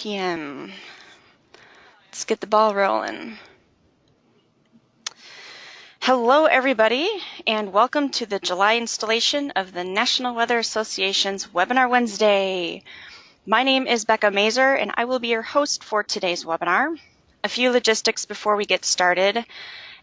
p.m. Let's get the ball rolling. Hello, everybody, and welcome to the July installation of the National Weather Association's Webinar Wednesday. My name is Becca Mazer, and I will be your host for today's webinar. A few logistics before we get started.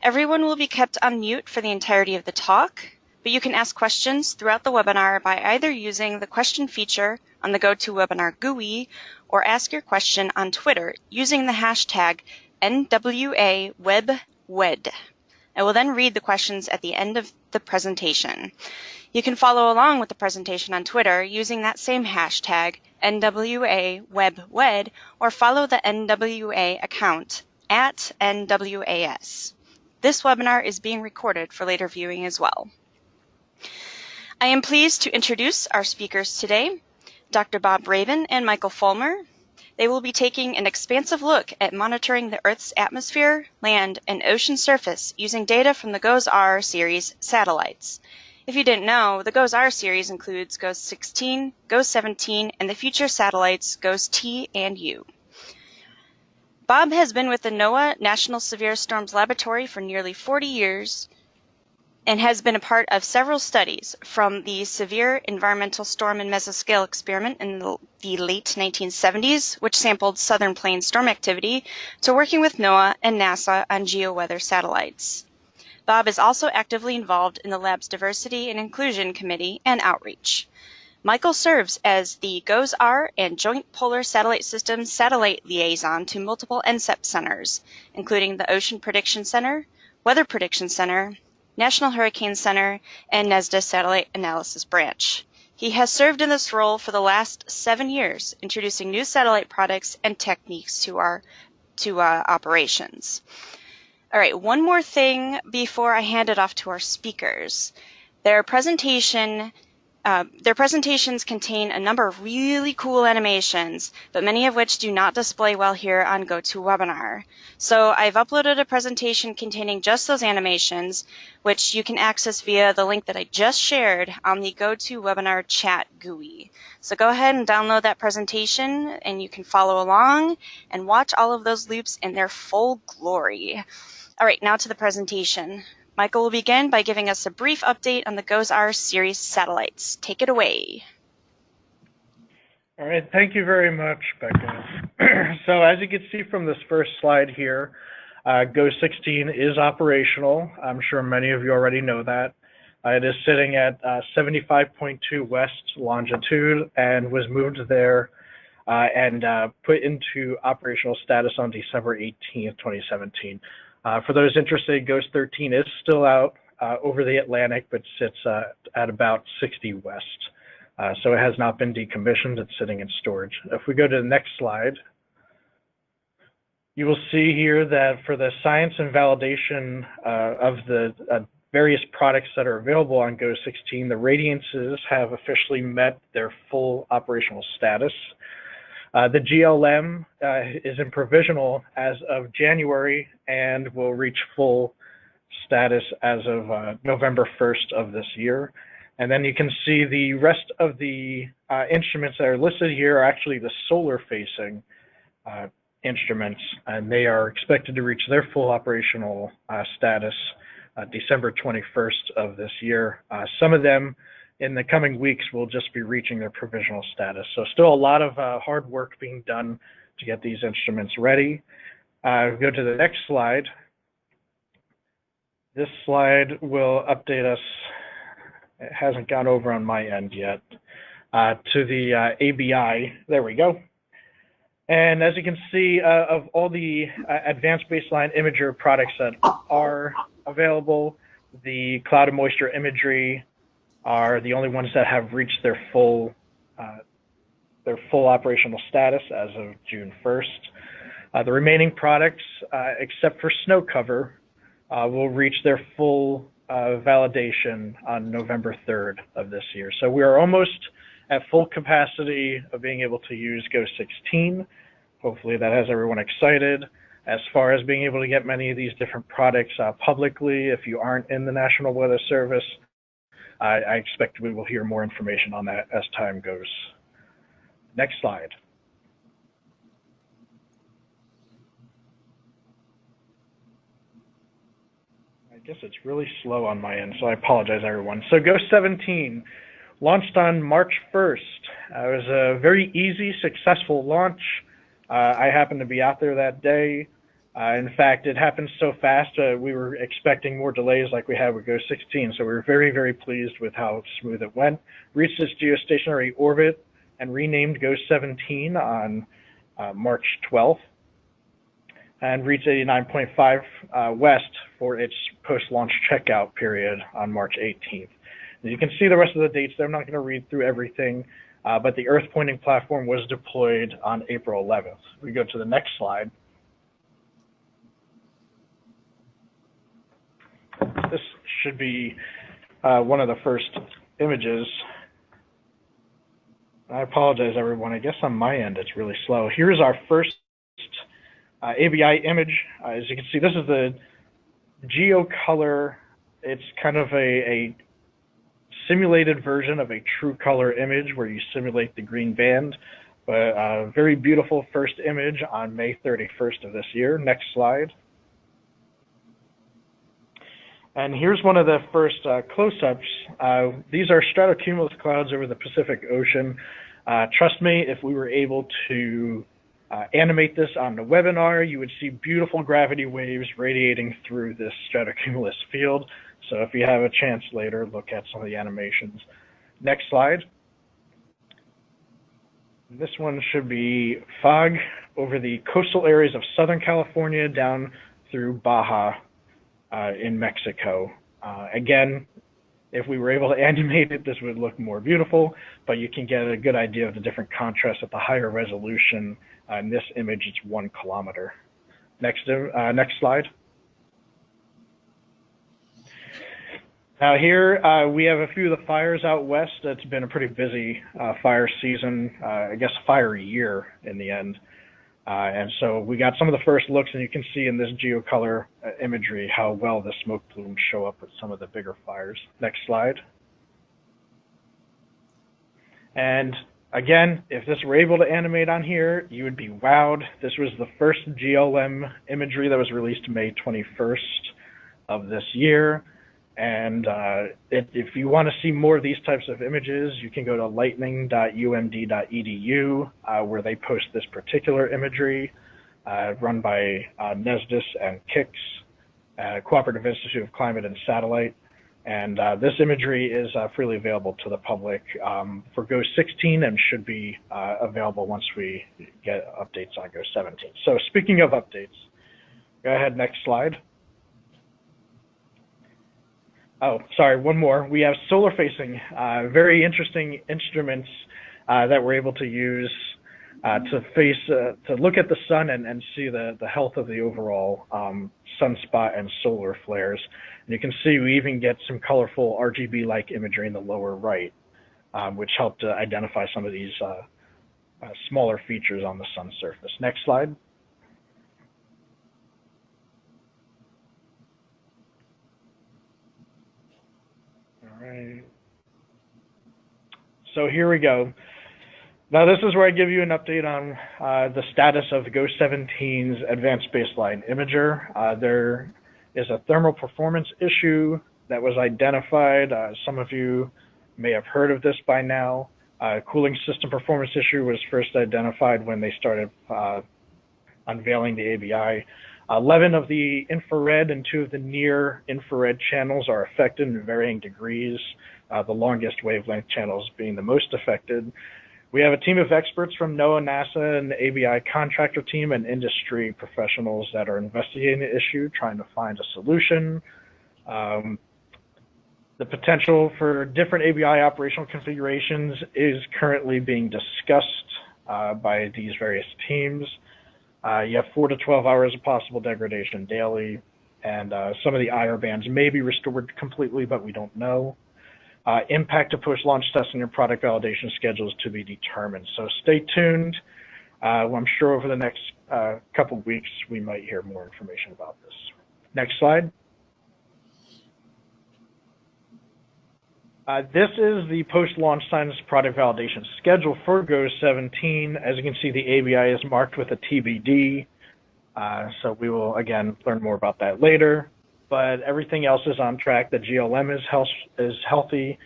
Everyone will be kept on mute for the entirety of the talk, but you can ask questions throughout the webinar by either using the question feature on the GoToWebinar GUI or ask your question on Twitter using the hashtag NWA Webinar. I will then read the questions at the end of the presentation. You can follow along with the presentation on Twitter using that same hashtag NWA Webinar or follow the NWA account at NWAS. This webinar is being recorded for later viewing as well. I am pleased to introduce our speakers today, Dr. Bob Rabin and Michael Folmer. They will be taking an expansive look at monitoring the Earth's atmosphere, land, and ocean surface using data from the GOES-R series satellites. If you didn't know, the GOES-R series includes GOES-16, GOES-17, and the future satellites GOES-T and U. Bob has been with the NOAA National Severe Storms Laboratory for nearly 40 years and has been a part of several studies from the Severe Environmental Storm and Mesoscale experiment in the late 1970s, which sampled southern plains storm activity, to working with NOAA and NASA on geoweather satellites. Bob is also actively involved in the lab's Diversity and Inclusion Committee and outreach. Michael serves as the GOES-R and Joint Polar Satellite Systems Satellite Liaison to multiple NCEP Centers, including the Ocean Prediction Center, Weather Prediction Center, National Hurricane Center, and NESDA Satellite Analysis Branch. He has served in this role for the last 7 years, introducing new satellite products and techniques to our operations. All right, one more thing before I hand it off to our speakers. Their presentations contain a number of really cool animations, but many of which do not display well here on GoToWebinar. So I've uploaded a presentation containing just those animations, which you can access via the link that I just shared on the GoToWebinar chat GUI. So go ahead and download that presentation, and you can follow along and watch all of those loops in their full glory. All right, now to the presentation. Michael will begin by giving us a brief update on the GOES-R series satellites. Take it away. All right, thank you very much, Becca. So as you can see from this first slide here, GOES-16 is operational. I'm sure many of you already know that. It is sitting at 75.2 west longitude and was moved there and put into operational status on December 18th, 2017. For those interested, GOES-13 is still out over the Atlantic, but sits at about 60 west. So it has not been decommissioned. It's sitting in storage. If we go to the next slide, you will see here that for the science and validation of the various products that are available on GOES-16, the radiances have officially met their full operational status. The GLM is in provisional as of January and will reach full status as of November 1st of this year. And then you can see the rest of the instruments that are listed here are actually the solar-facing instruments, and they are expected to reach their full operational status December 21st of this year. Some of them in the coming weeks will just be reaching their provisional status. So still a lot of hard work being done to get these instruments ready. Go to the next slide. This slide will update us, it hasn't gone over on my end yet, to the ABI. There we go. And as you can see, of all the advanced baseline imager products that are available, the cloud and moisture imagery are the only ones that have reached their full operational status as of June 1st. The remaining products, except for snow cover, will reach their full validation on November 3rd of this year. So we are almost at full capacity of being able to use GOES-16. Hopefully that has everyone excited. As far as being able to get many of these different products publicly, if you aren't in the National Weather Service, I expect we will hear more information on that as time goes. Next slide. guess it's really slow on my end, so I apologize, everyone. So Ghost 17 launched on March 1st. It was a very easy, successful launch. I happened to be out there that day. In fact, it happened so fast, we were expecting more delays like we had with Ghost 16, so we were very, very pleased with how smooth it went. Reached its geostationary orbit and renamed Ghost 17 on March 12th. And reached 89.5 west for its post-launch checkout period on March 18th. And you can see the rest of the dates there. I'm not going to read through everything, but the Earth pointing platform was deployed on April 11th. We go to the next slide. This should be one of the first images. I apologize, everyone. I guess on my end it's really slow. Here's our first ABI image. As you can see, this is the GeoColor. It's kind of a simulated version of a true color image where you simulate the green band. But a very beautiful first image on May 31st of this year. Next slide. And here's one of the first close-ups. These are stratocumulus clouds over the Pacific Ocean. Trust me, if we were able to animate this on the webinar, you would see beautiful gravity waves radiating through this stratocumulus field. So if you have a chance later, look at some of the animations. Next slide. This one should be fog over the coastal areas of Southern California down through Baja in Mexico. Again, if we were able to animate it, this would look more beautiful, but you can get a good idea of the different contrasts at the higher resolution. In this image, it's 1 kilometer. Next slide. Now here, we have a few of the fires out west. It's been a pretty busy fire season, I guess fire year in the end. And so we got some of the first looks, and you can see in this GeoColor imagery how well the smoke plumes show up with some of the bigger fires. Next slide. And again, if this were able to animate on here, you would be wowed. This was the first GLM imagery that was released May 21st of this year. And if you want to see more of these types of images, you can go to lightning.umd.edu, where they post this particular imagery, run by NESDIS and KICS, Cooperative Institute of Climate and Satellite. And this imagery is freely available to the public for Ghost 16 and should be available once we get updates on Ghost 17. So speaking of updates, go ahead, next slide. Oh, sorry, one more. We have solar-facing, very interesting instruments that we're able to use to look at the sun and see the health of the overall sunspot and solar flares. And you can see we even get some colorful RGB-like imagery in the lower right, which help to identify some of these smaller features on the sun surface. Next slide. All right. So here we go. Now this is where I give you an update on the status of Ghost 17's Advanced Baseline Imager. There is a thermal performance issue that was identified. Some of you may have heard of this by now. Cooling system performance issue was first identified when they started unveiling the ABI. 11 of the infrared and 2 of the near infrared channels are affected in varying degrees, the longest wavelength channels being the most affected. We have a team of experts from NOAA, NASA, and the ABI contractor team and industry professionals that are investigating the issue, trying to find a solution. The potential for different ABI operational configurations is currently being discussed by these various teams. You have 4 to 12 hours of possible degradation daily, and some of the IR bands may be restored completely, but we don't know. Impact to post-launch testing and product validation schedules to be determined. So stay tuned. I'm sure over the next couple of weeks, we might hear more information about this. Next slide. This is the post-launch science product validation schedule for Ghost 17. As you can see, the ABI is marked with a TBD. So we will, again, learn more about that later. but everything else is on track. The GLM is healthy.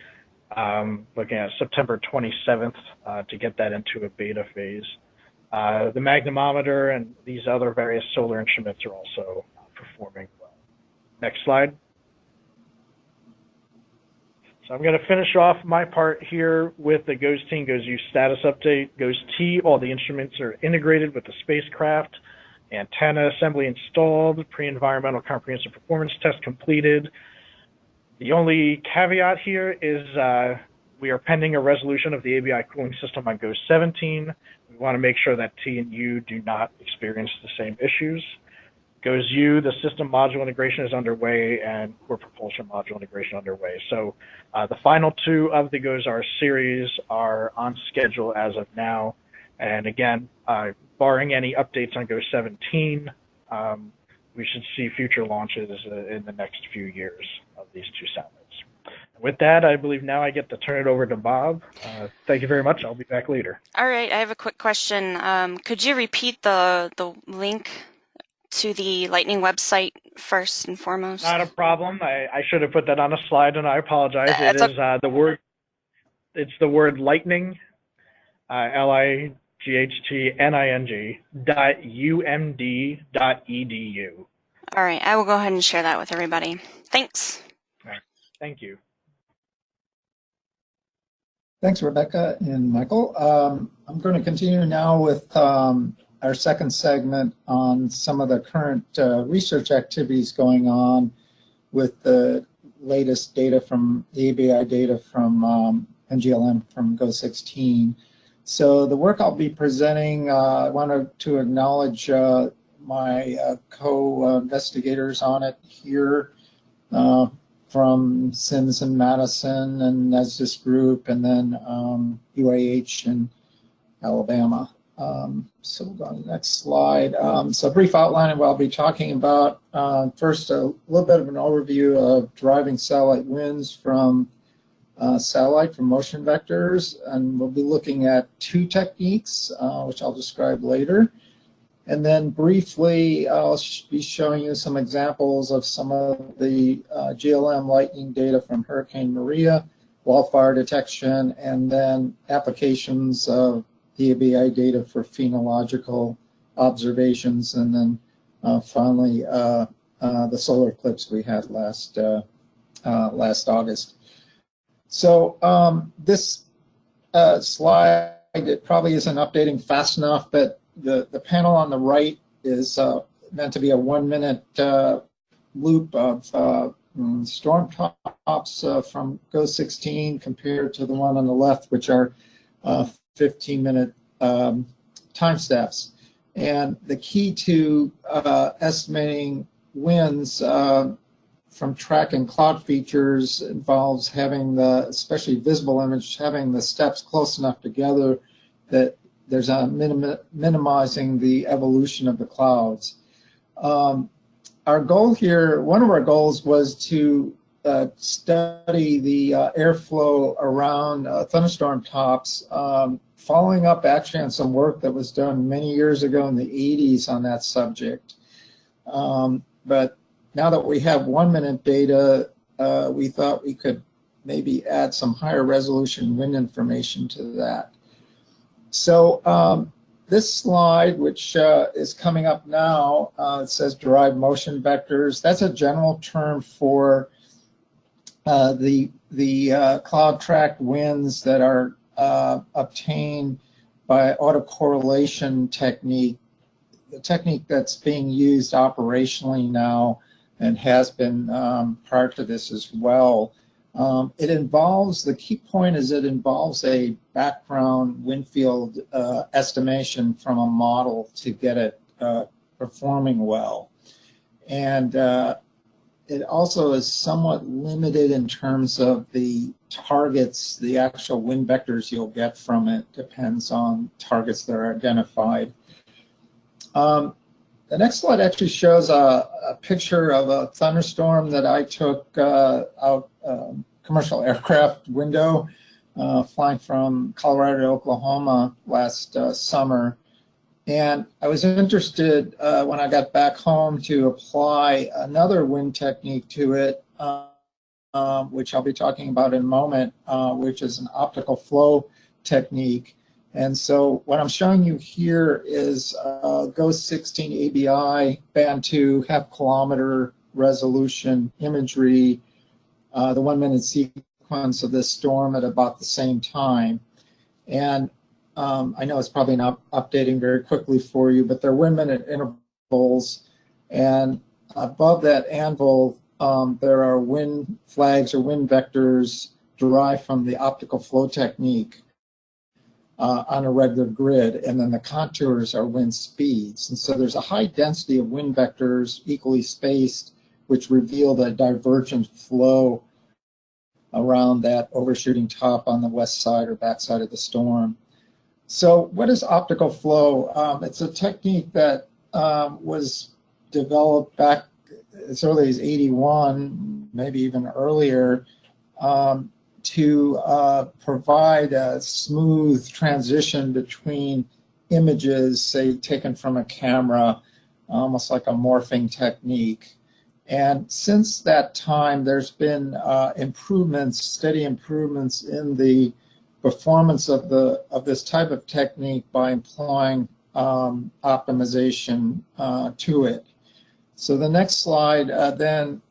Looking at September 27th to get that into a beta phase. The magnetometer and these other various solar instruments are also performing well. Next slide. So I'm going to finish off my part here with the GOES-T, GOES-U status update. GOES-T, all the instruments are integrated with the spacecraft. Antenna assembly installed, pre-environmental comprehensive performance test completed. The only caveat here is we are pending a resolution of the ABI cooling system on GOES-17. We want to make sure that T and U do not experience the same issues. GOES-U, the system module integration is underway, and core propulsion module integration underway. So the final two of the GOES-R series are on schedule as of now. And again, barring any updates on GOES-17, we should see future launches in the next few years of these two satellites. With that, I believe now I get to turn it over to Bob. Thank you very much. I'll be back later. All right, I have a quick question. Could you repeat the link to the Lightning website first and foremost? Not a problem. I should have put that on a slide, and I apologize. It is the word. It's the word lightning, lightning.umd.edu. All right, I will go ahead and share that with everybody. Thanks. All right. Thank you. Thanks, Rebecca and Michael. I'm going to continue now with our second segment on some of the current research activities going on with the latest data from the ABI data from NGLM from GOES-16. So the work I'll be presenting, I wanted to acknowledge my co-investigators on it here from Sims and Madison and Nestis Group, and then UAH in Alabama. So we'll go on to the next slide. So a brief outline of what I'll be talking about. First, a little bit of an overview of deriving satellite winds from satellite from motion vectors, and we'll be looking at two techniques, which I'll describe later. And then briefly, I'll be showing you some examples of some of the GLM lightning data from Hurricane Maria, wildfire detection, and then applications of the ABI data for phenological observations, and then finally the solar eclipse we had last August. So this slide, it probably isn't updating fast enough, but the panel on the right is meant to be a 1-minute loop of storm tops from GOES-16 compared to the one on the left, which are 15-minute time steps. And the key to estimating winds from tracking cloud features involves having the, especially visible image, having the steps close enough together that there's a minimizing the evolution of the clouds. Our goal here, one of our goals was to study the airflow around thunderstorm tops, following up actually on some work that was done many years ago in the 80s on that subject. But now that we have 1-minute data, we thought we could maybe add some higher resolution wind information to that. So this slide, which is coming up now, it says derived motion vectors. That's a general term for the cloud tracked winds that are obtained by autocorrelation technique, the technique that's being used operationally now and has been prior to this as well. It involves, the key point is it involves a background wind field estimation from a model to get it performing well. And it also is somewhat limited in terms of the targets, the actual wind vectors you'll get from it depends on targets that are identified. The next slide actually shows a picture of a thunderstorm that I took out commercial aircraft window flying from Colorado to Oklahoma last summer. And I was interested when I got back home to apply another wind technique to it, which I'll be talking about in a moment, which is an optical flow technique. And so what I'm showing you here is GOES 16 ABI band 2 half-kilometer resolution imagery, the 1 minute sequence of this storm at about the same time. And I know it's probably not updating very quickly for you, but they're 1 minute intervals. And above that anvil, there are wind flags or wind vectors derived from the optical flow technique on a regular grid. And then the contours are wind speeds. And so there's a high density of wind vectors equally spaced, which reveal the divergent flow around that overshooting top on the west side or back side of the storm. So what is optical flow? It's a technique that was developed back as early as '81, maybe even earlier, to provide a smooth transition between images, say, taken from a camera, almost like a morphing technique. And since that time, there's been improvements, steady improvements in the performance of this type of technique by employing optimization to it. So the next slide then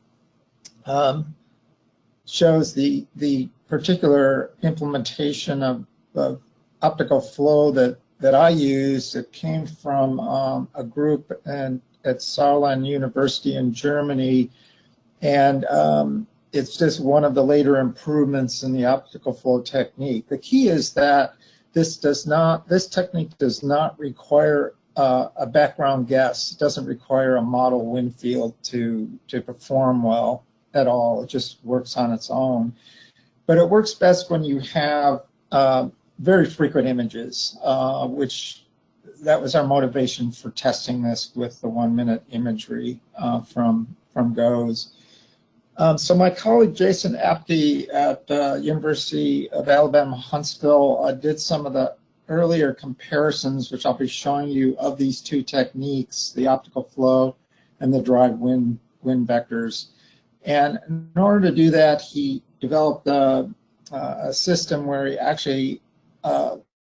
shows the particular implementation of optical flow that I used. It came from a group at Saarland University in Germany, and it's just one of the later improvements in the optical flow technique. The key is that this technique does not require a background guess. It doesn't require a model wind field to perform well at all. It just works on its own. But it works best when you have very frequent images, which that was our motivation for testing this with the 1 minute imagery from GOES. So my colleague Jason Apte at University of Alabama, Huntsville did some of the earlier comparisons, which I'll be showing you, of these two techniques, the optical flow and the derived wind vectors. And in order to do that, he developed a system where he actually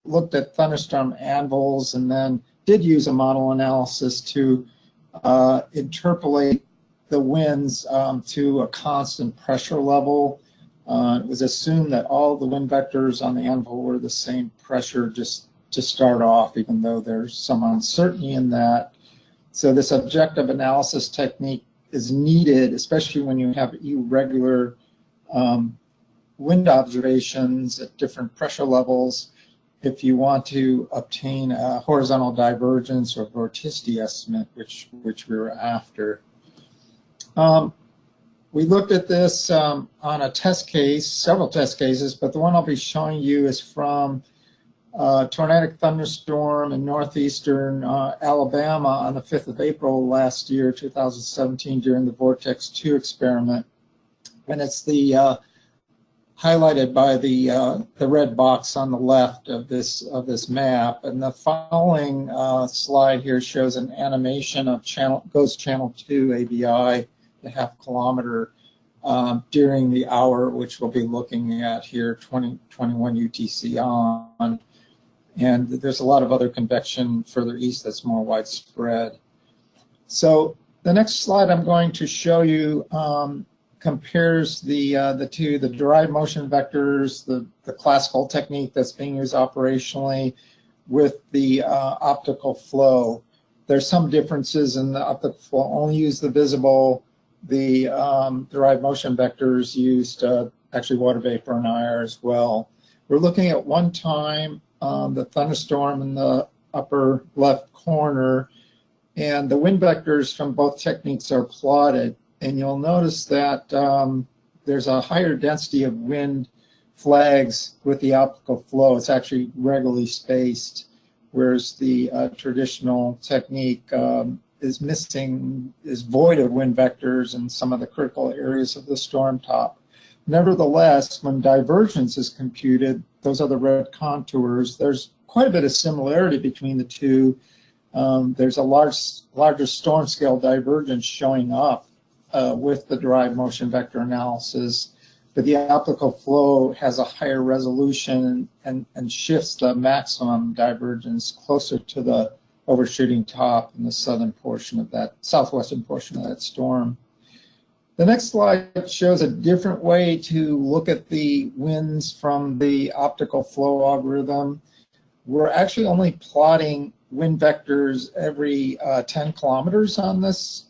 looked at thunderstorm anvils and then did use a model analysis to interpolate the winds to a constant pressure level. It was assumed that all the wind vectors on the anvil were the same pressure just to start off, even though there's some uncertainty in that. So this objective analysis technique is needed, especially when you have irregular wind observations at different pressure levels, if you want to obtain a horizontal divergence or vorticity estimate, which we were after. We looked at this on a test case, several test cases, but the one I'll be showing you is from a tornadic thunderstorm in northeastern Alabama on the 5th of April last year, 2017, during the Vortex 2 experiment. And it's the highlighted by the red box on the left of this map. And the following slide here shows an animation of GOES Channel 2 ABI, the half-kilometer, during the hour, which we'll be looking at here, 2021 UTC on. And there's a lot of other convection further east that's more widespread. So the next slide I'm going to show you compares the two, the derived motion vectors, the classical technique that's being used operationally, with the optical flow. There's some differences in the optical flow. Only use the visible. The derived motion vectors used actually water vapor and IR as well. We're looking at one time the thunderstorm in the upper left corner, and the wind vectors from both techniques are plotted. And you'll notice that there's a higher density of wind flags with the optical flow. It's actually regularly spaced, whereas the traditional technique is void of wind vectors in some of the critical areas of the storm top. Nevertheless, when divergence is computed, those are the red contours, there's quite a bit of similarity between the two. there's a larger storm scale divergence showing up with the derived motion vector analysis, but the optical flow has a higher resolution and shifts the maximum divergence closer to the overshooting top in the southwestern portion of that storm. The next slide shows a different way to look at the winds from the optical flow algorithm. We're actually only plotting wind vectors every 10 kilometers on this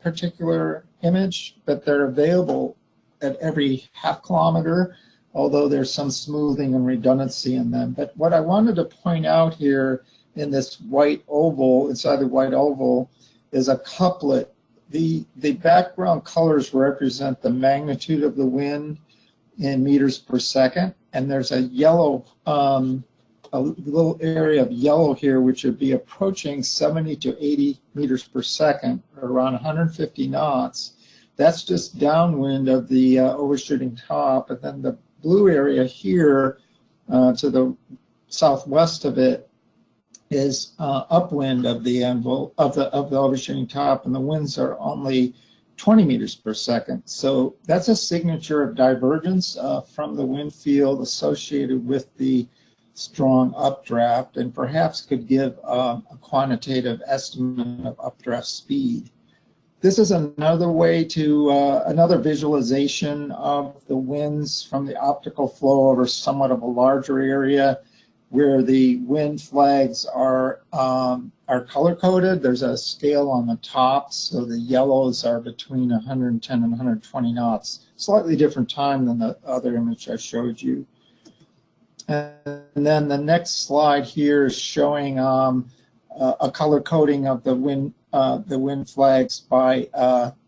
particular image, but they're available at every half kilometer, although there's some smoothing and redundancy in them. But what I wanted to point out here in this white oval, inside the white oval, is a couplet. The background colors represent the magnitude of the wind in meters per second, and there's a yellow, a little area of yellow here, which would be approaching 70 to 80 meters per second, or around 150 knots. That's just downwind of the overshooting top, and then the blue area here to the southwest of it is upwind of the overshooting top, and the winds are only 20 meters per second. So that's a signature of divergence from the wind field associated with the strong updraft, and perhaps could give a quantitative estimate of updraft speed. This is another way to, another visualization of the winds from the optical flow over somewhat of a larger area, where the wind flags are color-coded. There's a scale on the top, so the yellows are between 110 and 120 knots. Slightly different time than the other image I showed you. And then the next slide here is showing a color coding of the wind flags by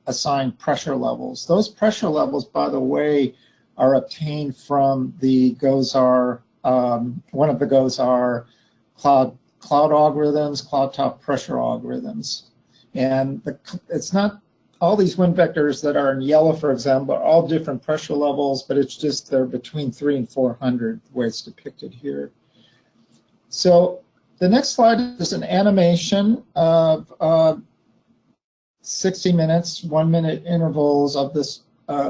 assigned pressure levels. Those pressure levels, by the way, are obtained from the GOES-R, one of the GOES-R cloud algorithms, cloud top pressure algorithms. And it's not all these wind vectors that are in yellow, for example, are all different pressure levels, but it's just they're between 300 and 400, the way it's depicted here. So the next slide is an animation of 60 minutes, 1 minute intervals of this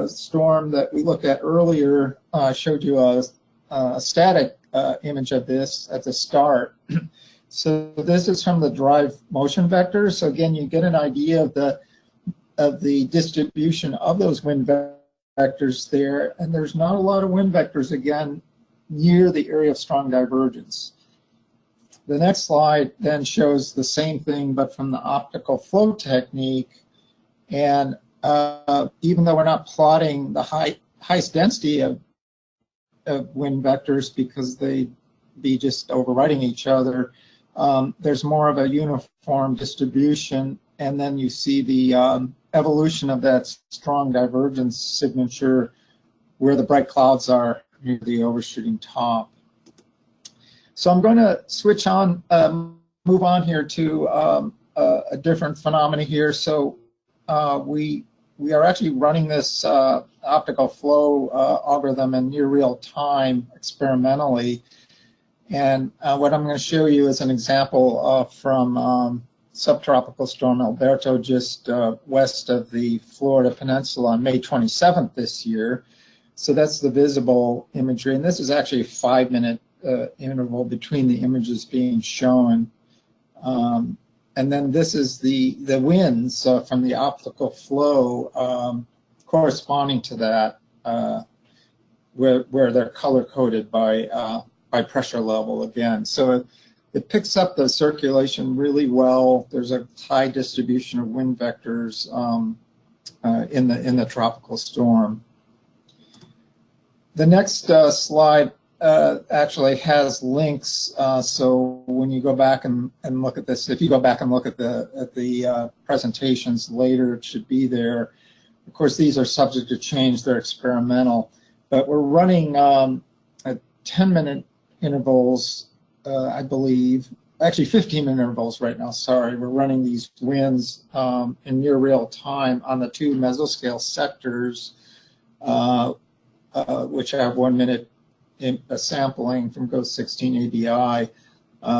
storm that we looked at earlier. I showed you a static image of this at the start. So this is from the derived motion vector. So again, you get an idea of the distribution of those wind vectors there, and there's not a lot of wind vectors, again, near the area of strong divergence. The next slide then shows the same thing, but from the optical flow technique, and even though we're not plotting the highest density of wind vectors because they'd be just overriding each other, there's more of a uniform distribution, and then you see the evolution of that strong divergence signature where the bright clouds are near the overshooting top. So I'm going to switch on, move on here to a different phenomena here. So we are actually running this optical flow algorithm in near real time experimentally. And what I'm going to show you is an example from subtropical storm Alberto, just west of the Florida Peninsula on May 27th this year. So that's the visible imagery, and this is actually a 5-minute interval between the images being shown. And then this is the winds from the optical flow corresponding to that, where they're color-coded by pressure level again. So it picks up the circulation really well. There's a high distribution of wind vectors in the tropical storm. The next slide actually has links. So when you go back and look at this, if you go back and look at the presentations later, it should be there. Of course, these are subject to change. They're experimental, but we're running at 10-minute intervals. I believe, actually 15-minute intervals right now, sorry. We're running these winds in near real time on the 2 mesoscale sectors, which have 1 minute sampling from GOES 16 ABI.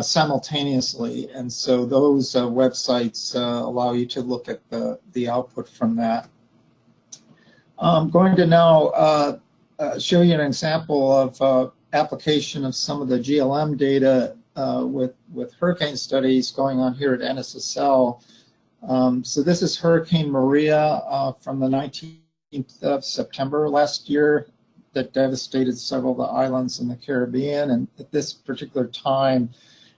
simultaneously, and so those websites allow you to look at the output from that. I'm going to now show you an example of application of some of the GLM data with hurricane studies going on here at NSSL. So this is Hurricane Maria from the 19th of September last year that devastated several of the islands in the Caribbean, and at this particular time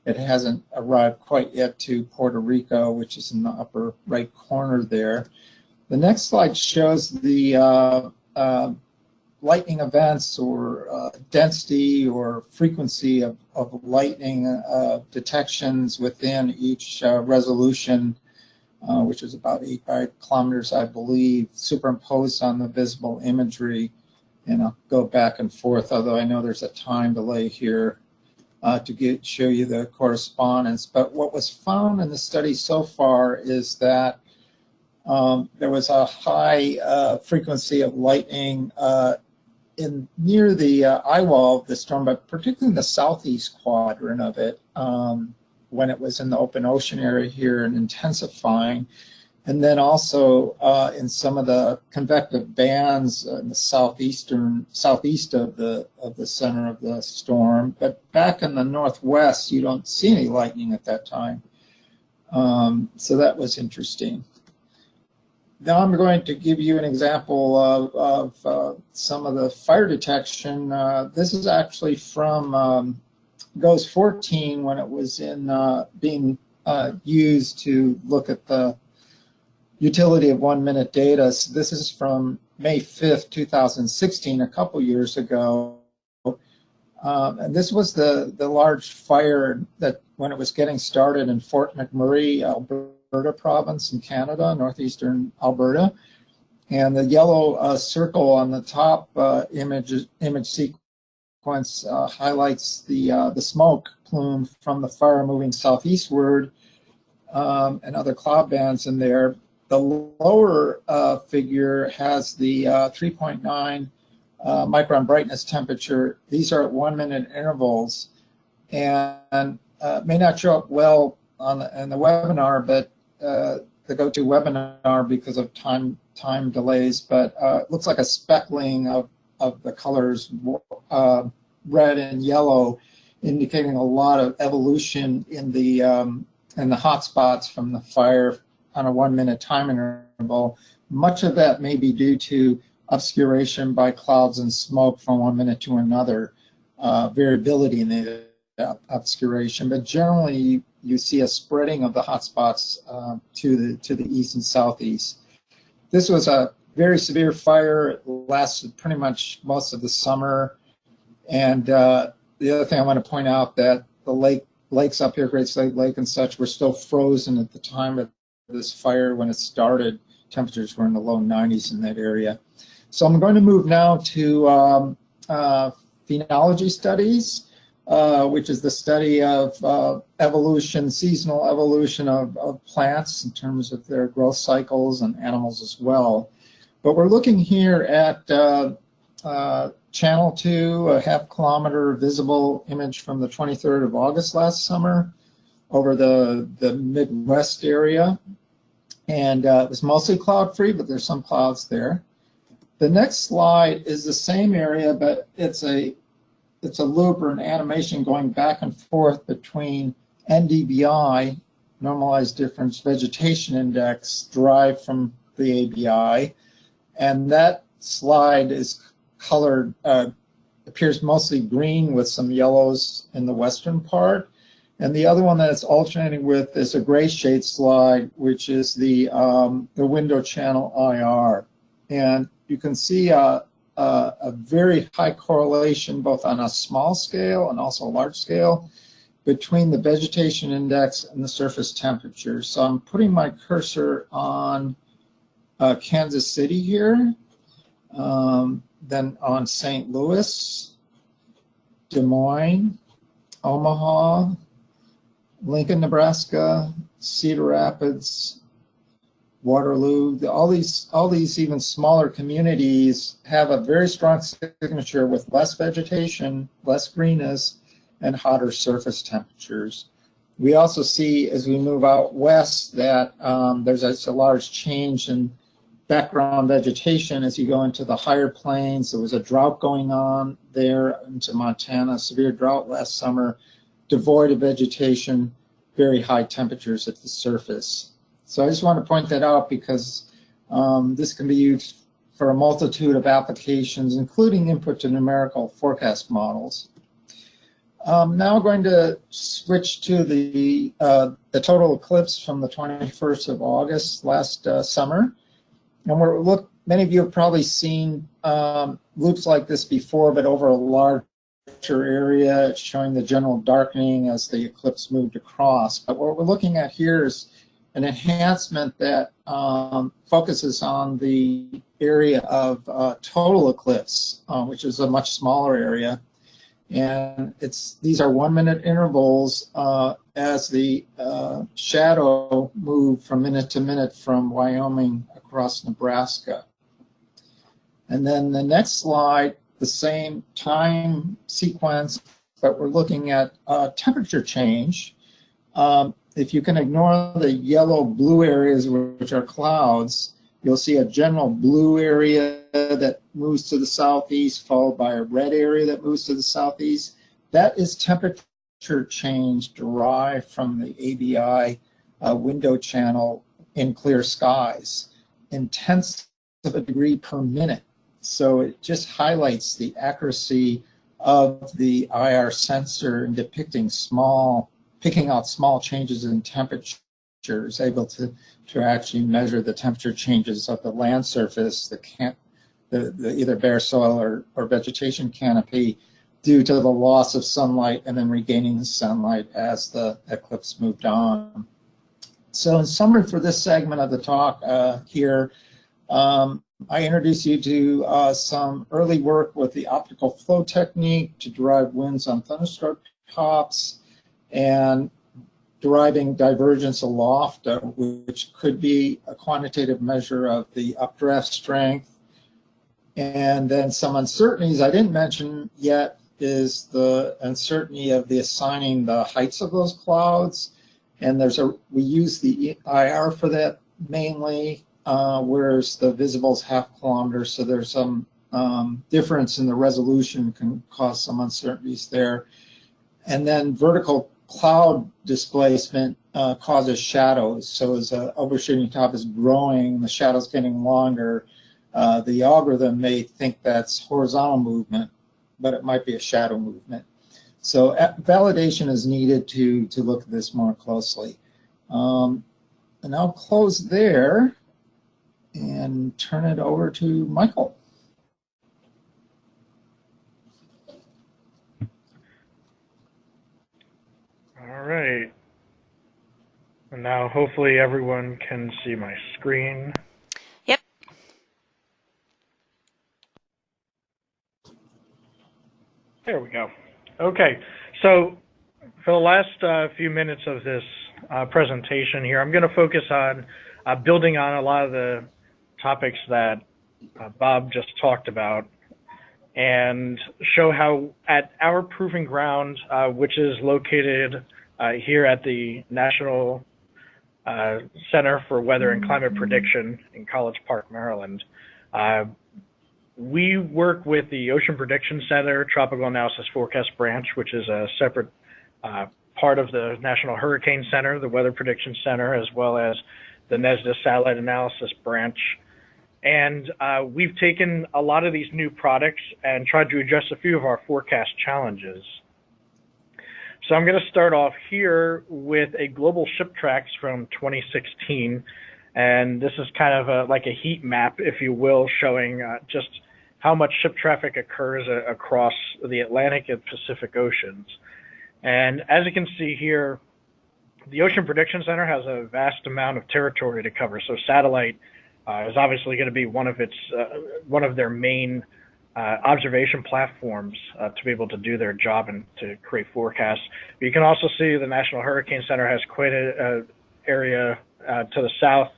it hasn't arrived quite yet to Puerto Rico, which is in the upper right corner there. The next slide shows the lightning events or density or frequency of lightning detections within each resolution, which is about 8 kilometers, I believe, superimposed on the visible imagery. And I'll go back and forth, although I know there's a time delay here to show you the correspondence. But what was found in the study so far is that there was a high frequency of lightning near the eye wall of the storm, but particularly in the southeast quadrant of it, when it was in the open ocean area here and intensifying. And then also in some of the convective bands in the southeast of the center of the storm. But back in the northwest, you don't see any lightning at that time. So that was interesting. Now I'm going to give you an example of some of the fire detection. This is actually from GOES 14 when it was being used to look at the utility of 1-minute data. So this is from May 5th, 2016, a couple years ago. And this was the large fire that when it was getting started in Fort McMurray, Alberta province in Canada, northeastern Alberta. And the yellow circle on the top image sequence highlights the smoke plume from the fire moving southeastward and other cloud bands in there. The lower figure has the 3.9 micron brightness temperature. These are at 1-minute intervals, and may not show up well in the webinar, but the GoToWebinar because of time delays. But it looks like a speckling of the colors red and yellow, indicating a lot of evolution in the hot spots from the fire on a 1-minute time interval. Much of that may be due to obscuration by clouds and smoke from 1 minute to another, variability in the obscuration, but generally you see a spreading of the hotspots to the east and southeast. This was a very severe fire. It lasted pretty much most of the summer. And the other thing I want to point out that the lakes up here, Great Slave Lake and such, were still frozen at the time of this fire when it started. Temperatures were in the low 90s in that area. So I'm going to move now to phenology studies, which is the study of evolution, seasonal evolution of plants in terms of their growth cycles, and animals as well. But we're looking here at Channel 2, a half-kilometer visible image from the 23rd of August last summer over the Midwest area. And it was mostly cloud-free, but there's some clouds there. The next slide is the same area, but it's a loop or an animation going back and forth between NDVI, Normalized Difference Vegetation Index, derived from the ABI, and that slide is colored, appears mostly green with some yellows in the western part. And the other one that it's alternating with is a gray shade slide, which is the window channel IR. And you can see a very high correlation, both on a small scale and also a large scale, between the vegetation index and the surface temperature. So I'm putting my cursor on Kansas City here, then on St. Louis, Des Moines, Omaha, Lincoln, Nebraska, Cedar Rapids, Waterloo. All these even smaller communities have a very strong signature with less vegetation, less greenness, and hotter surface temperatures. We also see, as we move out west, that there's a large change in background vegetation as you go into the higher plains. There was a drought going on there into Montana, severe drought last summer, devoid of vegetation, very high temperatures at the surface. So I just want to point that out because this can be used for a multitude of applications, including input to numerical forecast models. Now we're going to switch to the total eclipse from the 21st of August last summer. And many of you have probably seen loops like this before, but over a larger area. It's showing the general darkening as the eclipse moved across. But what we're looking at here is an enhancement that focuses on the area of total eclipse, which is a much smaller area. And these are 1 minute intervals as the shadow moved from minute to minute from Wyoming across Nebraska. And then the next slide, the same time sequence, but we're looking at temperature change. If you can ignore the yellow-blue areas, which are clouds, you'll see a general blue area that moves to the southeast, followed by a red area that moves to the southeast. That is temperature change derived from the ABI window channel in clear skies, in tenths of a degree per minute. So it just highlights the accuracy of the IR sensor in depicting picking out small changes in temperature, is able to actually measure the temperature changes of the land surface, the either bare soil or vegetation canopy due to the loss of sunlight and then regaining the sunlight as the eclipse moved on. So in summary for this segment of the talk here, I introduce you to some early work with the optical flow technique to derive winds on thunderstorm tops and deriving divergence aloft, which could be a quantitative measure of the updraft strength. And then some uncertainties I didn't mention yet is the uncertainty of the assigning the heights of those clouds. And we use the IR for that mainly, whereas the visible is ½ kilometer. So there's some difference in the resolution can cause some uncertainties there. And then vertical cloud displacement causes shadows. So as an overshooting top is growing, the shadow's getting longer, the algorithm may think that's horizontal movement, but it might be a shadow movement. So validation is needed to look at this more closely. And I'll close there and turn it over to Michael. All right. And now hopefully everyone can see my screen. Yep. There we go. Okay, so for the last few minutes of this presentation here, I'm going to focus on building on a lot of the topics that Bob just talked about and show how at our proving ground, which is located here at the National Center for Weather and Climate Prediction in College Park, Maryland, we work with the Ocean Prediction Center Tropical Analysis Forecast Branch, which is a separate part of the National Hurricane Center, the Weather Prediction Center, as well as the NESDA Satellite Analysis Branch. And we've taken a lot of these new products and tried to address a few of our forecast challenges. So I'm going to start off here with a global ship tracks from 2016. And this is kind of like a heat map, if you will, showing just how much ship traffic occurs across the Atlantic and Pacific Oceans. And as you can see here, the Ocean Prediction Center has a vast amount of territory to cover. So satellite is obviously going to be one of their main observation platforms to be able to do their job and to create forecasts. But you can also see the National Hurricane Center has quite an area to the south.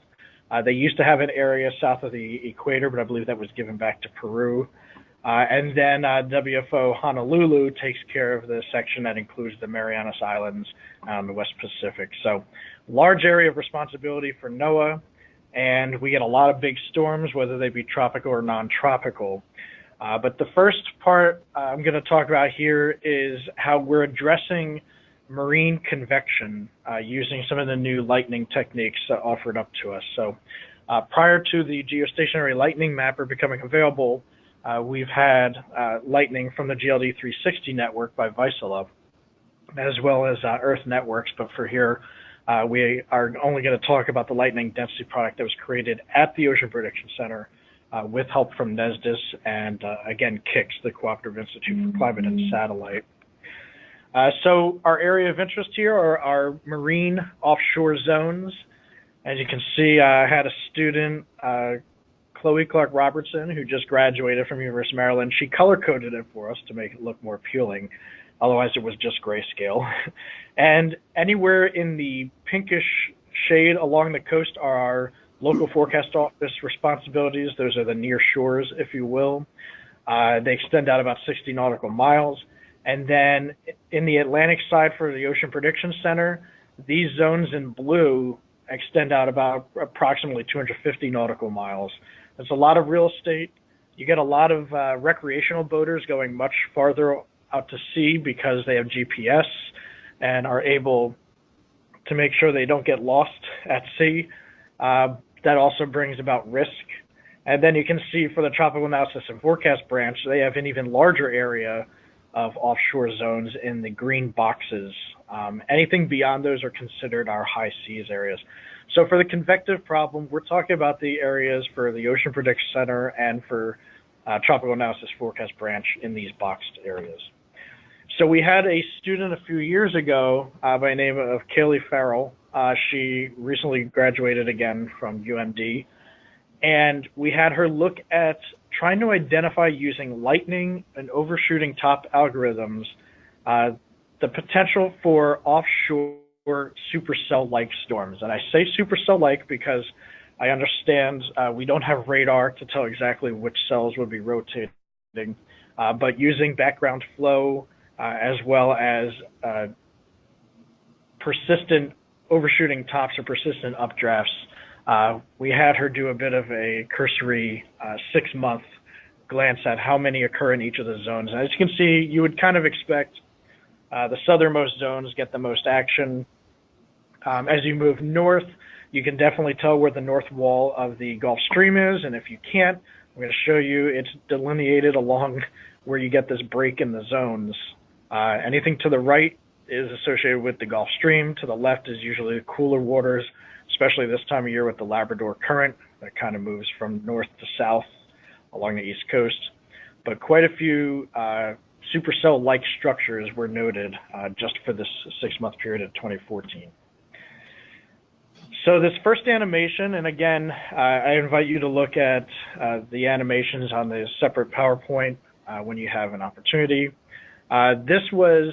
They used to have an area south of the equator, but I believe that was given back to Peru. And then WFO Honolulu takes care of the section that includes the Marianas Islands, the West Pacific. So large area of responsibility for NOAA, and we get a lot of big storms, whether they be tropical or non-tropical. But the first part I'm going to talk about here is how we're addressing marine convection using some of the new lightning techniques offered up to us. So prior to the geostationary lightning mapper becoming available, we've had lightning from the GLD 360 network by Vaisala, as well as Earth Networks. But for here, we are only going to talk about the lightning density product that was created at the Ocean Prediction Center with help from NESDIS and, again, KICS, the Cooperative Institute for Climate and Satellite. So our area of interest here are our marine offshore zones. As you can see, I had a student, Chloe Clark Robertson, who just graduated from University of Maryland. She color-coded it for us to make it look more appealing. Otherwise, it was just grayscale. And anywhere in the pinkish shade along the coast are our local forecast office responsibilities. Those are the near shores, if you will. They extend out about 60 nautical miles. And then in the Atlantic side for the Ocean Prediction Center, these zones in blue extend out about approximately 250 nautical miles. That's a lot of real estate. You get a lot of recreational boaters going much farther out to sea because they have GPS and are able to make sure they don't get lost at sea. That also brings about risk. And then you can see for the Tropical Analysis and Forecast branch, they have an even larger area of offshore zones in the green boxes. Anything beyond those are considered our high seas areas. So for the convective problem, we're talking about the areas for the Ocean Prediction Center and for Tropical Analysis Forecast branch in these boxed areas. So we had a student a few years ago by the name of Kaylee Farrell. She recently graduated again from UMD. And we had her look at trying to identify using lightning and overshooting top algorithms the potential for offshore supercell-like storms. And I say supercell-like because I understand we don't have radar to tell exactly which cells would be rotating, but using background flow as well as persistent overshooting tops or persistent updrafts, we had her do a bit of a cursory 6-month glance at how many occur in each of the zones. And as you can see, you would kind of expect the southernmost zones get the most action. As you move north, you can definitely tell where the north wall of the Gulf Stream is, and if you can't, I'm going to show you it's delineated along where you get this break in the zones. Anything to the right is associated with the Gulf Stream. To the left is usually the cooler waters, especially this time of year with the Labrador Current that kind of moves from north to south along the East Coast. But quite a few supercell-like structures were noted just for this 6-month period of 2014. So this first animation, and again, I invite you to look at the animations on the separate PowerPoint when you have an opportunity. This was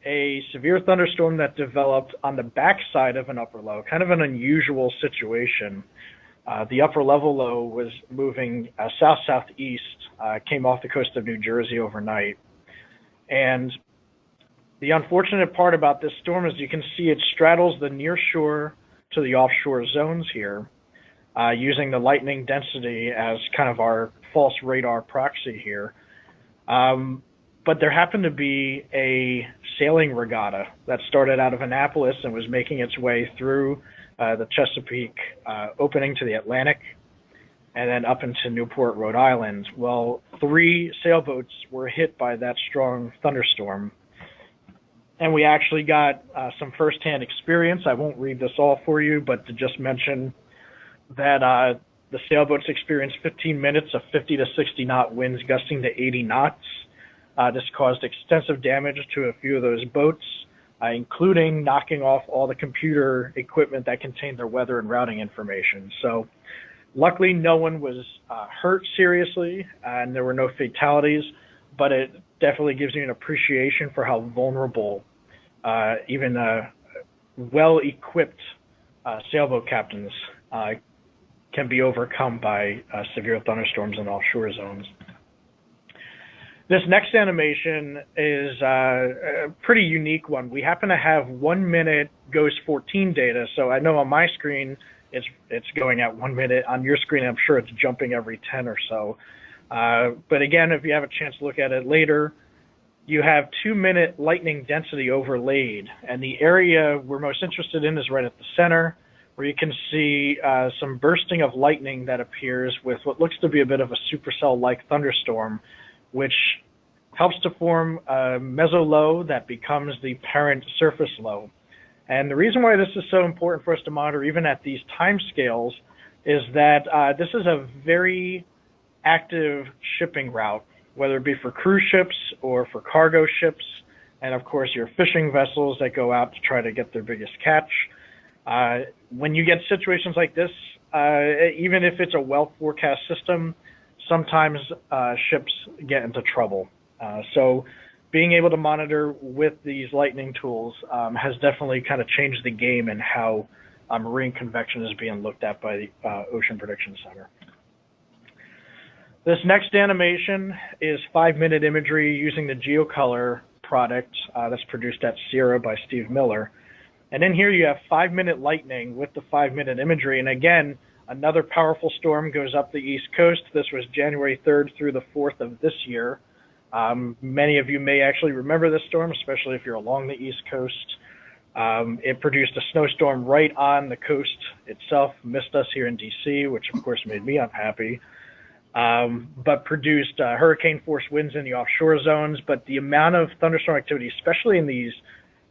a severe thunderstorm that developed on the backside of an upper low, kind of an unusual situation. The upper level low was moving south-southeast, came off the coast of New Jersey overnight. And the unfortunate part about this storm is you can see it straddles the near shore to the offshore zones here, using the lightning density as kind of our false radar proxy here. But there happened to be a sailing regatta that started out of Annapolis and was making its way through the Chesapeake opening to the Atlantic and then up into Newport, Rhode Island. Well, 3 sailboats were hit by that strong thunderstorm. And we actually got some firsthand experience. I won't read this all for you, but to just mention that the sailboats experienced 15 minutes of 50 to 60 knot winds gusting to 80 knots. This caused extensive damage to a few of those boats, including knocking off all the computer equipment that contained their weather and routing information. So luckily, no one was hurt seriously, and there were no fatalities, but it definitely gives you an appreciation for how vulnerable even well-equipped sailboat captains can be overcome by severe thunderstorms in offshore zones. This next animation is a pretty unique one. We happen to have 1 minute GOES 14 data, so I know on my screen it's going at 1 minute. On your screen, I'm sure it's jumping every 10 or so. But again, if you have a chance to look at it later, you have 2 minute lightning density overlaid, and the area we're most interested in is right at the center, where you can see some bursting of lightning that appears with what looks to be a bit of a supercell-like thunderstorm, which helps to form a mesolow that becomes the parent surface low. And the reason why this is so important for us to monitor, even at these time scales, is that this is a very active shipping route, whether it be for cruise ships or for cargo ships, and of course your fishing vessels that go out to try to get their biggest catch. When you get situations like this, even if it's a well-forecast system, sometimes ships get into trouble. So being able to monitor with these lightning tools has definitely kind of changed the game in how marine convection is being looked at by the Ocean Prediction Center. This next animation is 5-minute imagery using the GeoColor product that's produced at Sierra by Steve Miller. And in here you have 5-minute lightning with the 5-minute imagery. And again, another powerful storm goes up the East Coast. This was January 3rd through the 4th of this year. Many of you may actually remember this storm, especially if you're along the East Coast. It produced a snowstorm right on the coast itself, missed us here in DC, which of course made me unhappy, but produced hurricane force winds in the offshore zones. But the amount of thunderstorm activity, especially in these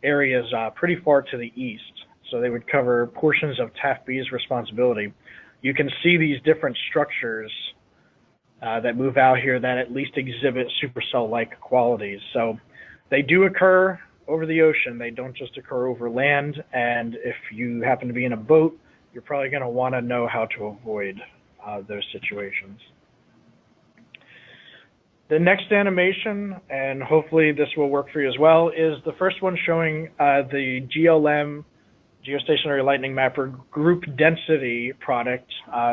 areas pretty far to the east, so they would cover portions of Taft B's responsibility. You can see these different structures that move out here that at least exhibit supercell-like qualities. So they do occur over the ocean. They don't just occur over land. And if you happen to be in a boat, you're probably going to want to know how to avoid those situations. The next animation, and hopefully this will work for you as well, is the first one showing the GLM, Geostationary Lightning Mapper group density product.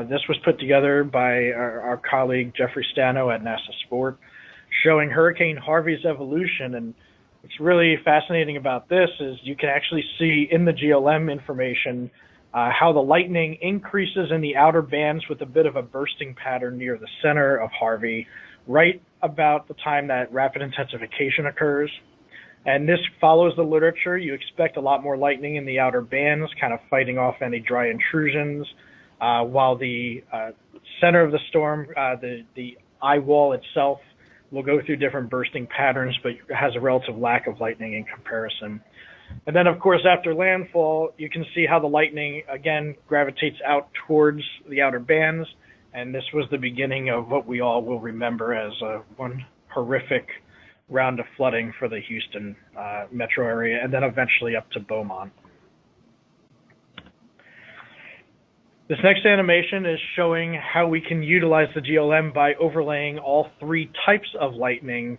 This was put together by our colleague Jeffrey Stano at NASA Sport, showing Hurricane Harvey's evolution. And what's really fascinating about this is you can actually see in the GLM information how the lightning increases in the outer bands with a bit of a bursting pattern near the center of Harvey, right about the time that rapid intensification occurs. And this follows the literature. You expect a lot more lightning in the outer bands, kind of fighting off any dry intrusions, while the center of the storm, the eye wall itself, will go through different bursting patterns, but has a relative lack of lightning in comparison. And then, of course, after landfall, you can see how the lightning, again, gravitates out towards the outer bands. And this was the beginning of what we all will remember as one horrific round of flooding for the Houston metro area, and then eventually up to Beaumont. This next animation is showing how we can utilize the GLM by overlaying all 3 types of lightning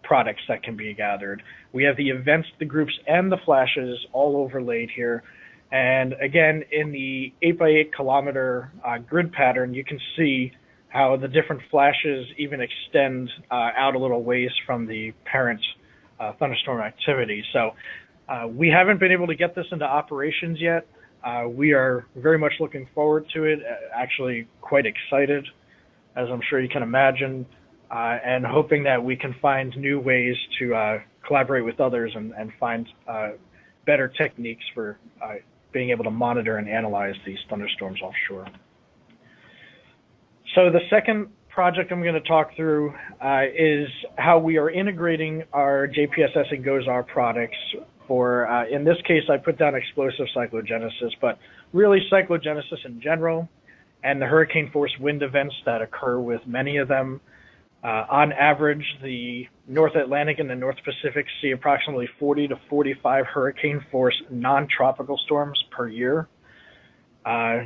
products that can be gathered. We have the events, the groups, and the flashes all overlaid here. And again, in the 8x8 kilometer grid pattern, you can see how the different flashes even extend out a little ways from the parent thunderstorm activity. So we haven't been able to get this into operations yet. We are very much looking forward to it, actually quite excited, as I'm sure you can imagine, and hoping that we can find new ways to collaborate with others and find better techniques for being able to monitor and analyze these thunderstorms offshore. So the second project I'm going to talk through is how we are integrating our JPSS and GOES-R products for, in this case, I put down explosive cyclogenesis, but really cyclogenesis in general, and the hurricane force wind events that occur with many of them. On average, the North Atlantic and the North Pacific see approximately 40 to 45 hurricane force non-tropical storms per year.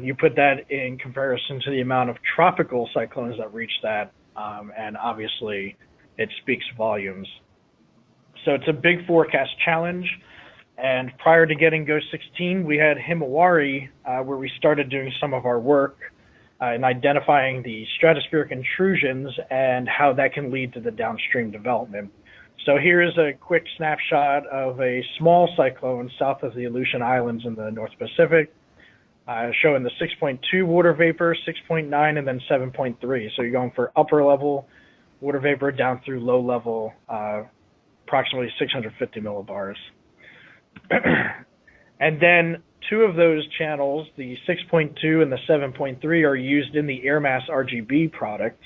You put that in comparison to the amount of tropical cyclones that reach that, and obviously it speaks volumes. So it's a big forecast challenge. And prior to getting GOES 16, we had Himawari, where we started doing some of our work. in identifying the stratospheric intrusions and how that can lead to the downstream development. So here is a quick snapshot of a small cyclone south of the Aleutian Islands in the North Pacific, showing the 6.2 water vapor, 6.9, and then 7.3. So you're going for upper level water vapor down through low level, approximately 650 millibars. And then two of those channels, the 6.2 and the 7.3, are used in the air mass RGB product.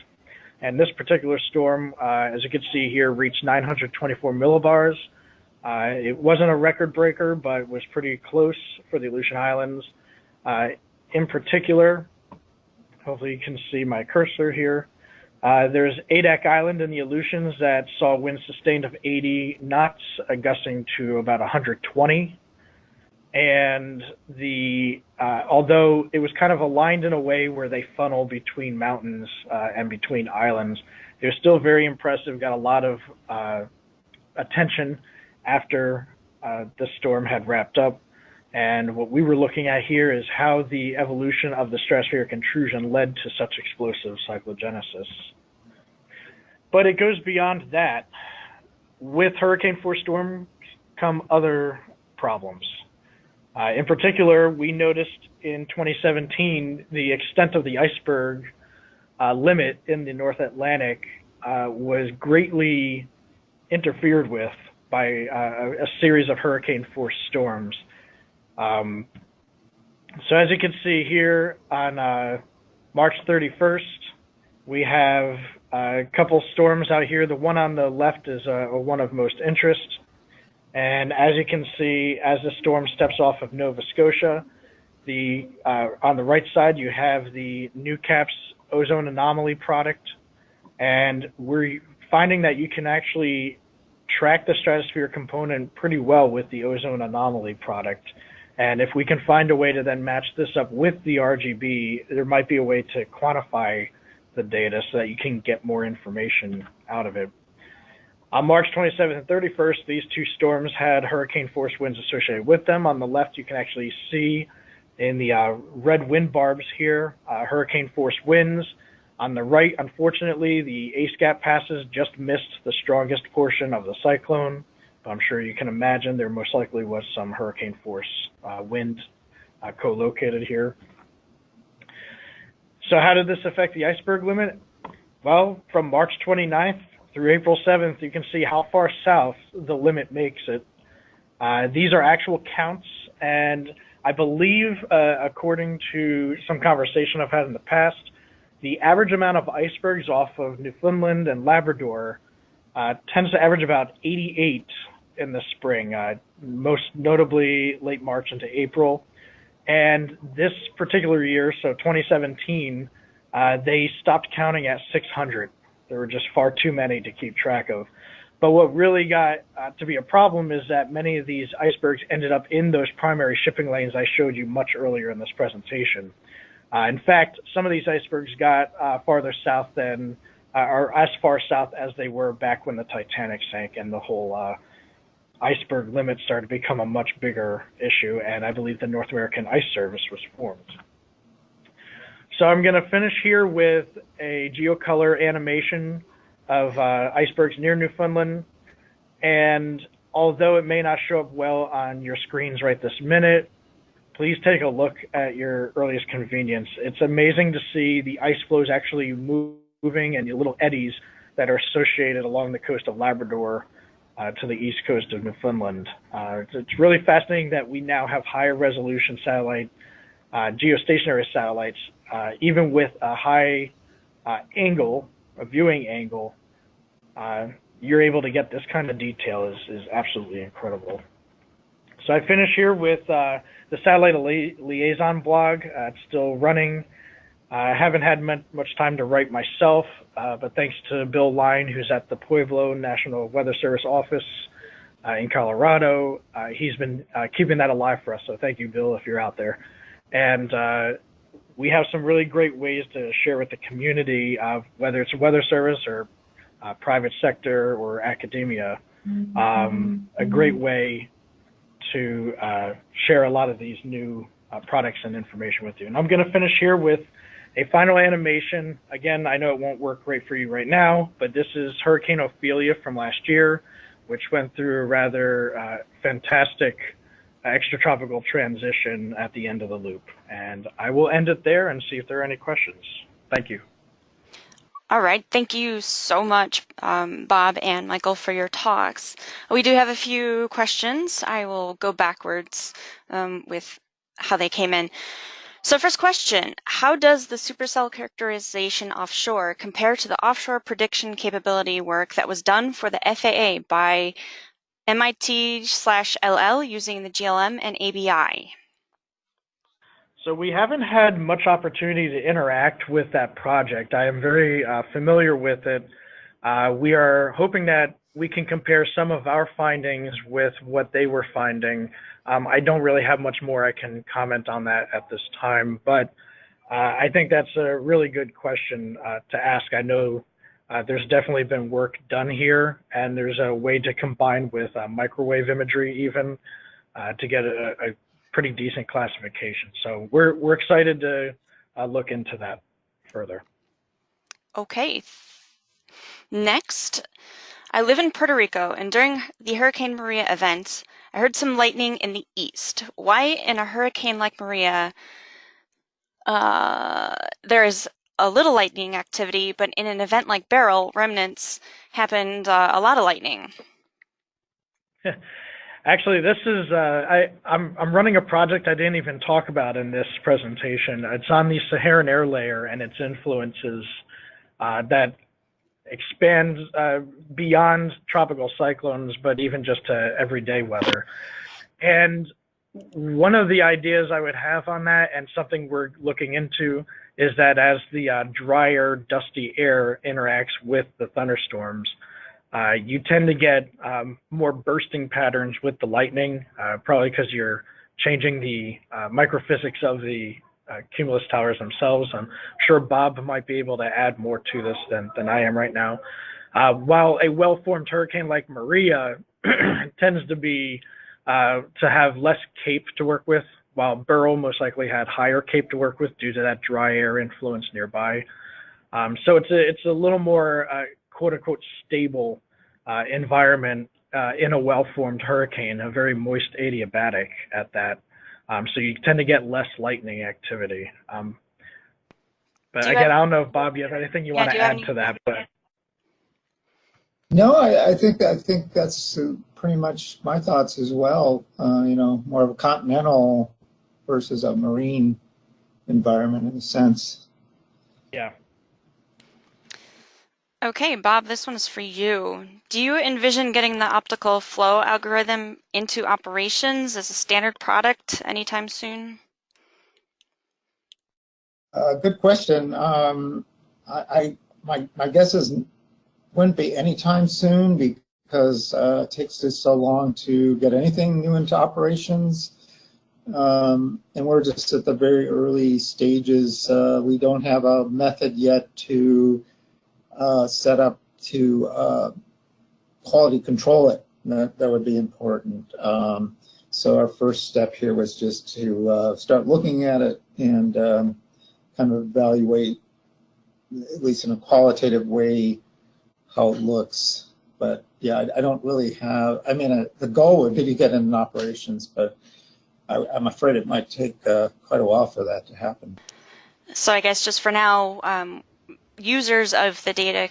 And this particular storm, as you can see here, reached 924 millibars. It wasn't a record breaker, but it was pretty close for the Aleutian Islands. In particular, hopefully you can see my cursor here. There's Adak Island in the Aleutians that saw winds sustained of 80 knots, gusting to about 120. And although it was kind of aligned in a way where they funnel between mountains and between islands, it was still very impressive. Got a lot of attention after the storm had wrapped up. And what we were looking at here is how the evolution of the stratospheric intrusion led to such explosive cyclogenesis. But it goes beyond that. With hurricane force storms come other problems. In particular, we noticed in 2017 the extent of the iceberg limit in the North Atlantic was greatly interfered with by a series of hurricane force storms. So as you can see here on March 31st, we have a couple storms out here. The one on the left is one of most interest. And as you can see, as the storm steps off of Nova Scotia, on the right side, you have the NCEP's ozone anomaly product. And we're finding that you can actually track the stratosphere component pretty well with the ozone anomaly product. And if we can find a way to then match this up with the RGB, there might be a way to quantify the data so that you can get more information out of it. On March 27th and 31st, these two storms had hurricane force winds associated with them. On the left, you can actually see in the red wind barbs here, hurricane force winds. On the right, unfortunately, the ASCAP passes just missed the strongest portion of the cyclone. But I'm sure you can imagine there most likely was some hurricane force wind co-located here. So how did this affect the iceberg limit? Well, from March 29th through April 7th, you can see how far south the limit makes it. These are actual counts, and I believe, according to some conversation I've had in the past, the average amount of icebergs off of Newfoundland and Labrador tends to average about 88 in the spring, most notably late March into April. And this particular year, so 2017, they stopped counting at 600. There were just far too many to keep track of. But what really got to be a problem is that many of these icebergs ended up in those primary shipping lanes I showed you much earlier in this presentation. In fact, some of these icebergs got farther south than, or as far south as they were back when the Titanic sank and the whole iceberg limit started to become a much bigger issue, and I believe the North American Ice Service was formed. So I'm going to finish here with a geocolor animation of icebergs near Newfoundland. And although it may not show up well on your screens right this minute, please take a look at your earliest convenience. It's amazing to see the ice floes actually moving and the little eddies that are associated along the coast of Labrador to the east coast of Newfoundland. It's really fascinating that we now have higher resolution satellite, geostationary satellites, even with a high angle, a viewing angle, you're able to get this kind of detail is absolutely incredible. So I finish here with the Satellite Liaison blog. It's still running. I haven't had much time to write myself, but thanks to Bill Line, who's at the Pueblo National Weather Service office in Colorado, he's been keeping that alive for us. So thank you, Bill, if you're out there. And we have some really great ways to share with the community, whether it's a weather service or private sector or academia, a great way to share a lot of these new products and information with you. And I'm going to finish here with a final animation. Again, I know it won't work great for you right now, but this is Hurricane Ophelia from last year, which went through a rather fantastic extratropical transition at the end of the loop. And I will end it there and see if there are any questions. Thank you. All right. Thank you so much, Bob and Michael, for your talks. We do have a few questions. I will go backwards with how they came in. So first question, how does the supercell characterization offshore compare to the offshore prediction capability work that was done for the FAA by MIT/LL using the GLM and ABI? So we haven't had much opportunity to interact with that project. I am very familiar with it. We are hoping that we can compare some of our findings with what they were finding. I don't really have much more I can comment on that at this time, but I think that's a really good question to ask. I know there's definitely been work done here, and there's a way to combine with microwave imagery even to get a pretty decent classification. So we're excited to look into that further. Okay. Next, I live in Puerto Rico, and during the Hurricane Maria event, I heard some lightning in the east. Why in a hurricane like Maria, there is a little lightning activity, but in an event like Beryl, remnants happened a lot of lightning? Actually, this is I'm running a project I didn't even talk about in this presentation. It's on the Saharan air layer and its influences that expand beyond tropical cyclones, but even just to everyday weather. And one of the ideas I would have on that, and something we're looking into, is that as the drier, dusty air interacts with the thunderstorms, you tend to get more bursting patterns with the lightning, probably because you're changing the microphysics of the cumulus towers themselves. I'm sure Bob might be able to add more to this than I am right now. While a well-formed hurricane like Maria tends to be to have less cape to work with, while Beryl most likely had higher cape to work with due to that dry air influence nearby. So it's a little more quote-unquote stable environment in a well-formed hurricane, a very moist adiabatic at that. So you tend to get less lightning activity. But again, I don't know if Bob, you have anything you want to add to that. But no, I think that's pretty much my thoughts as well. More of a continental versus a marine environment in a sense. Yeah. Okay, Bob, this one is for you. Do you envision getting the optical flow algorithm into operations as a standard product anytime soon? Good question. My guess is wouldn't be anytime soon because it takes us so long to get anything new into operations. And we're just at the very early stages. We don't have a method yet to set up to quality control it. That would be important. So our first step here was just to start looking at it and kind of evaluate, at least in a qualitative way, how it looks. But yeah, I don't really have, the goal would be to get in operations, but I'm afraid it might take quite a while for that to happen. So I guess just for now, users of the data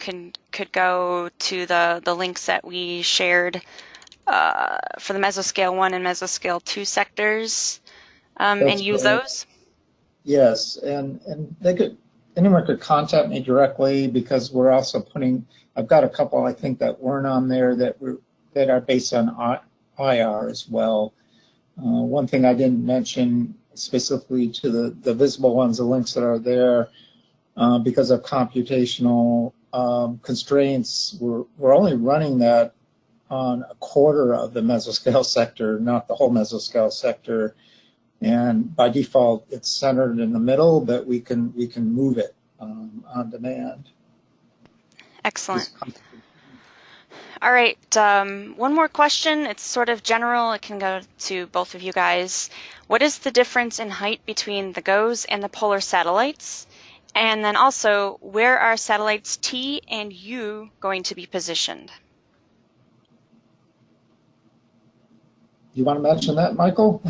could go to the links that we shared for the mesoscale 1 and mesoscale 2 sectors and use those? Yes, and anyone could contact me directly because we're also I've got a couple I think that weren't on there that are based on IR as well. One thing I didn't mention specifically to the visible ones, the links that are there, because of computational constraints, we're only running that on a quarter of the mesoscale sector, not the whole mesoscale sector. And by default, it's centered in the middle, but we can move it on demand. Excellent. All right, one more question. It's sort of general. It can go to both of you guys. What is the difference in height between the GOES and the polar satellites? And then also, where are satellites T and U going to be positioned? You want to mention that, Michael?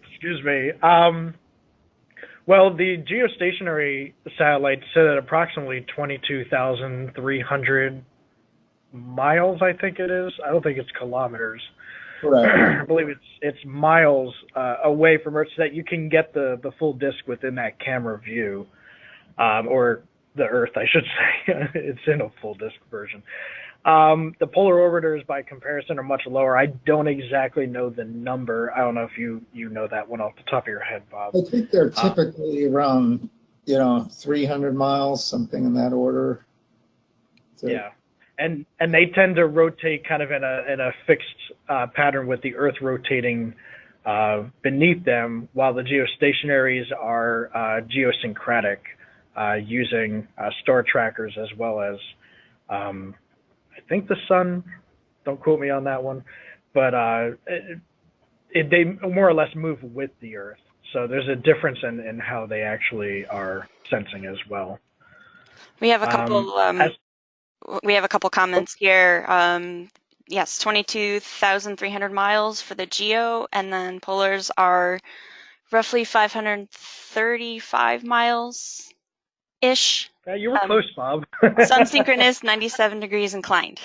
Excuse me. Well, the geostationary satellites sit at approximately 22,300 miles, I think it is. I don't think it's kilometers. Correct. I believe it's miles away from Earth, so that you can get the full disk within that camera view, or the Earth, I should say. It's in a full disk version. The polar orbiters, by comparison, are much lower. I don't exactly know the number. I don't know if you know that one off the top of your head, Bob. I think they're typically around, 300 miles, something in that order. So, yeah, and they tend to rotate kind of in a fixed pattern, with the Earth rotating beneath them, while the geostationaries are geosyncratic, using star trackers as well as I think the sun. Don't quote me on that one, but they more or less move with the Earth. So there's a difference in how they actually are sensing as well. We have a couple. We have a couple comments here. Yes, 22,300 miles for the geo, and then polars are roughly 535 miles ish. You were close, Bob. Sun synchronous, 97 degrees inclined.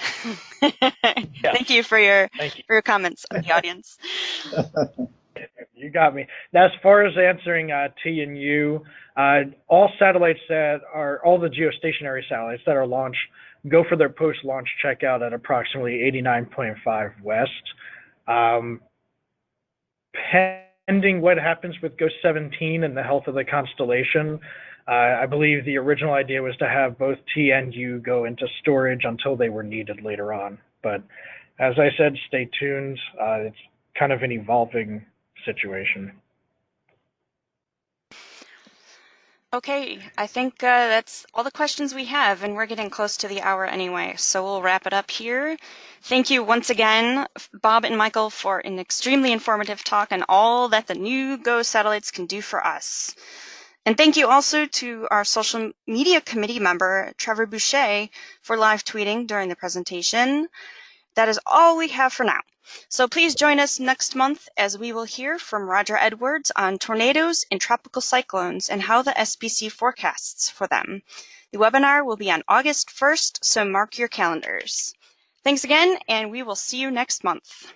Yes. Thank you for your Thank you. for your comments, the audience. You got me. Now, as far as answering T and U, all satellites that are, all the geostationary satellites that are launched go for their post-launch checkout at approximately 89.5 west. Pending what happens with Ghost 17 and the health of the constellation, I believe the original idea was to have both T and U go into storage until they were needed later on. But as I said, stay tuned. It's kind of an evolving situation. Okay, I think that's all the questions we have, and we're getting close to the hour anyway, so we'll wrap it up here. Thank you once again, Bob and Michael, for an extremely informative talk on all that the new GO satellites can do for us. And thank you also to our social media committee member, Trevor Boucher, for live tweeting during the presentation. That is all we have for now. So please join us next month as we will hear from Roger Edwards on tornadoes and tropical cyclones and how the SPC forecasts for them. The webinar will be on August 1st, so mark your calendars. Thanks again, and we will see you next month.